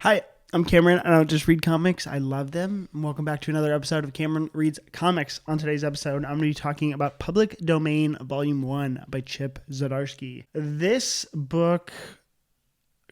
Hi, I'm Cameron. I don't just read comics. I love them. Welcome back to another episode of Cameron Reads Comics. On today's episode, I'm going to be talking about Public Domain Volume 1 by Chip Zdarsky. This book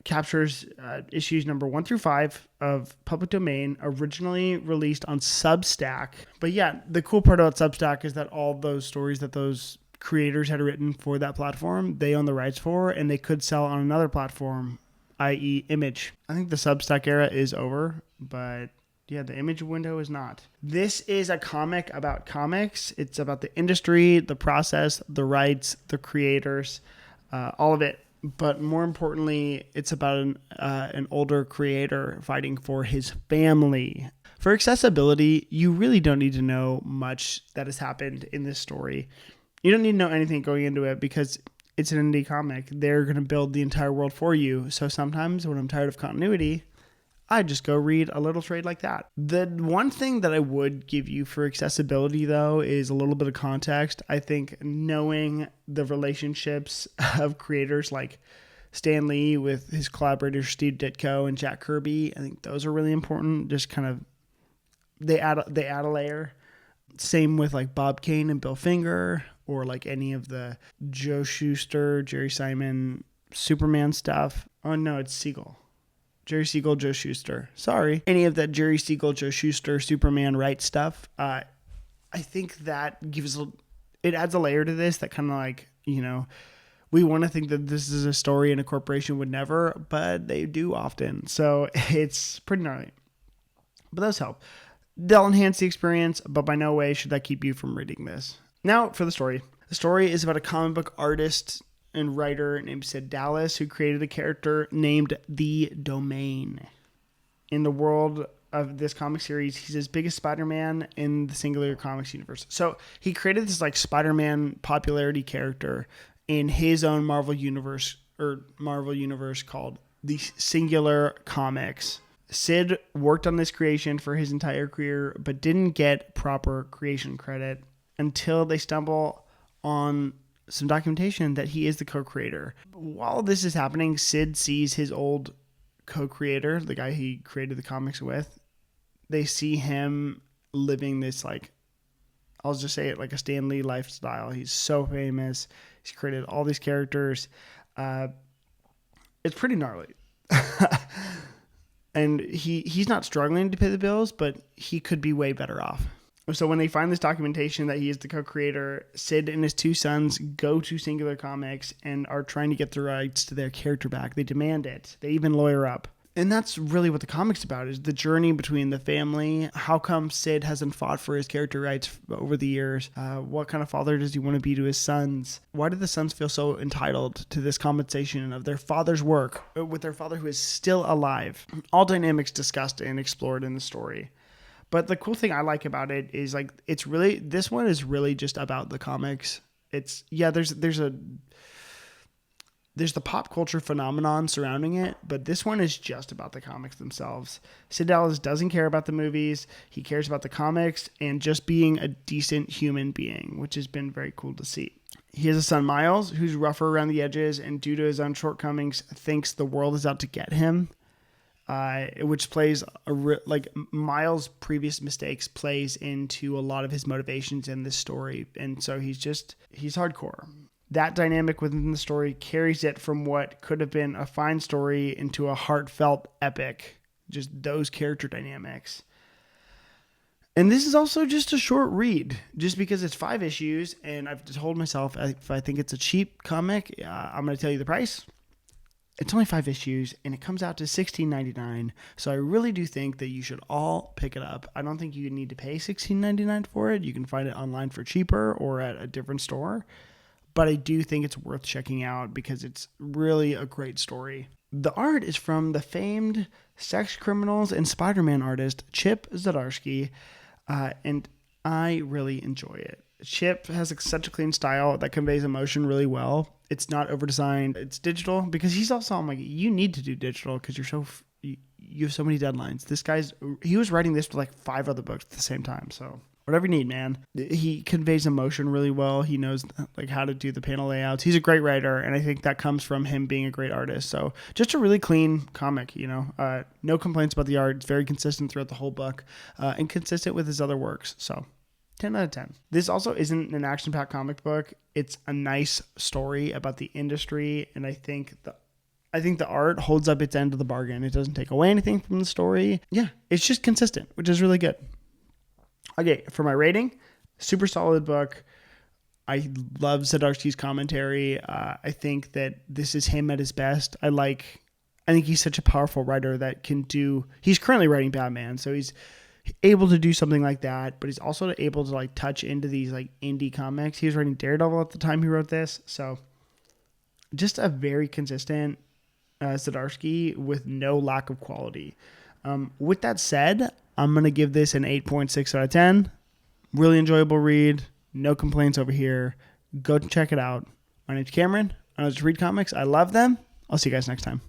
captures issues number 1 through 5 of Public Domain, originally released on Substack. But yeah, the cool part about Substack is that all those stories that those creators had written for that platform, they own the rights for, and they could sell on another platform, i.e. Image. I think the Substack era is over, but yeah, the Image window is not. This is a comic about comics. It's about the industry, the process, the rights, the creators, all of it. But more importantly, it's about an older creator fighting for his family. For accessibility, you really don't need to know much that has happened in this story. You don't need to know anything going into it because it's an indie comic. They're going to build the entire world for you. So sometimes when I'm tired of continuity, I just go read a little trade like that. The one thing that I would give you for accessibility, though, is a little bit of context. I think knowing the relationships of creators like Stan Lee with his collaborators Steve Ditko and Jack Kirby, I think those are really important. Just kind of, they add a layer. Same with like Bob Kane and Bill Finger, or like any of the Joe Shuster, Jerry Simon, Superman stuff. Oh no, it's Siegel. Jerry Siegel, Joe Shuster. Sorry. Any of that Jerry Siegel, Joe Shuster, Superman right stuff. I think that it adds a layer to this that kind of like, we want to think that this is a story and a corporation would never, but they do often. So it's pretty gnarly. But those help. They'll enhance the experience, but by no way should that keep you from reading this. Now for the story. The story is about a comic book artist and writer named Sid Dallas who created a character named The Domain. In the world of this comic series, he's as big as Spider-Man in the Singular Comics universe. So he created this like Spider-Man popularity character in his own Marvel universe called the Singular Comics. Sid worked on this creation for his entire career, but didn't get proper creation credit until they stumble on some documentation that he is the co-creator. While this is happening, Sid sees his old co-creator, the guy he created the comics with. They see him living this, like, I'll just say it, like a Stan Lee lifestyle. He's so famous. He's created all these characters. It's pretty gnarly. And he's not struggling to pay the bills, but he could be way better off. So when they find this documentation that he is the co-creator, Sid and his two sons go to Singular Comics and are trying to get the rights to their character back. They demand it. They even lawyer up. And that's really what the comic's about, is the journey between the family. How come Sid hasn't fought for his character rights over the years? What kind of father does he want to be to his sons? Why do the sons feel so entitled to this compensation of their father's work with their father who is still alive? All dynamics discussed and explored in the story. But the cool thing I like about it is like, this one is really just about the comics. There's the pop culture phenomenon surrounding it, but this one is just about the comics themselves. Sid Dallas doesn't care about the movies. He cares about the comics and just being a decent human being, which has been very cool to see. He has a son, Miles, who's rougher around the edges and due to his own shortcomings thinks the world is out to get him, which plays Miles' previous mistakes plays into a lot of his motivations in this story. And so he's hardcore. That dynamic within the story carries it from what could have been a fine story into a heartfelt epic. Just those character dynamics. And this is also just a short read, just because it's 5 issues. And I've told myself, if I think it's a cheap comic, I'm going to tell you the price. It's only 5 issues, and it comes out to $16.99. So I really do think that you should all pick it up. I don't think you need to pay $16.99 for it. You can find it online for cheaper or at a different store. But I do think it's worth checking out because it's really a great story. The art is from the famed sex criminals and Spider-Man artist Chip Zdarsky, and I really enjoy it. Chip has such a clean style that conveys emotion really well. It's not over-designed. It's digital because I'm like, you need to do digital because you have so many deadlines. He was writing this for like 5 other books at the same time, so whatever you need, man. He conveys emotion really well. He knows like how to do the panel layouts. He's a great writer, and I think that comes from him being a great artist. So just a really clean comic, no complaints about the art. It's very consistent throughout the whole book, and consistent with his other works. So 10 out of 10. This also isn't an action-packed comic book. It's a nice story about the industry, and I think the art holds up its end of the bargain. It doesn't take away anything from the story. Yeah, it's just consistent, which is really good. Okay, for my rating, super solid book. I love Zdarsky's commentary. I think that this is him at his best. I think he's such a powerful writer that he's currently writing Batman, so he's able to do something like that, but he's also able to like touch into these like indie comics. He was writing Daredevil at the time he wrote this, so just a very consistent Zdarsky with no lack of quality. With that said, I'm going to give this an 8.6 out of 10. Really enjoyable read. No complaints over here. Go check it out. My name's Cameron. I just read comics. I love them. I'll see you guys next time.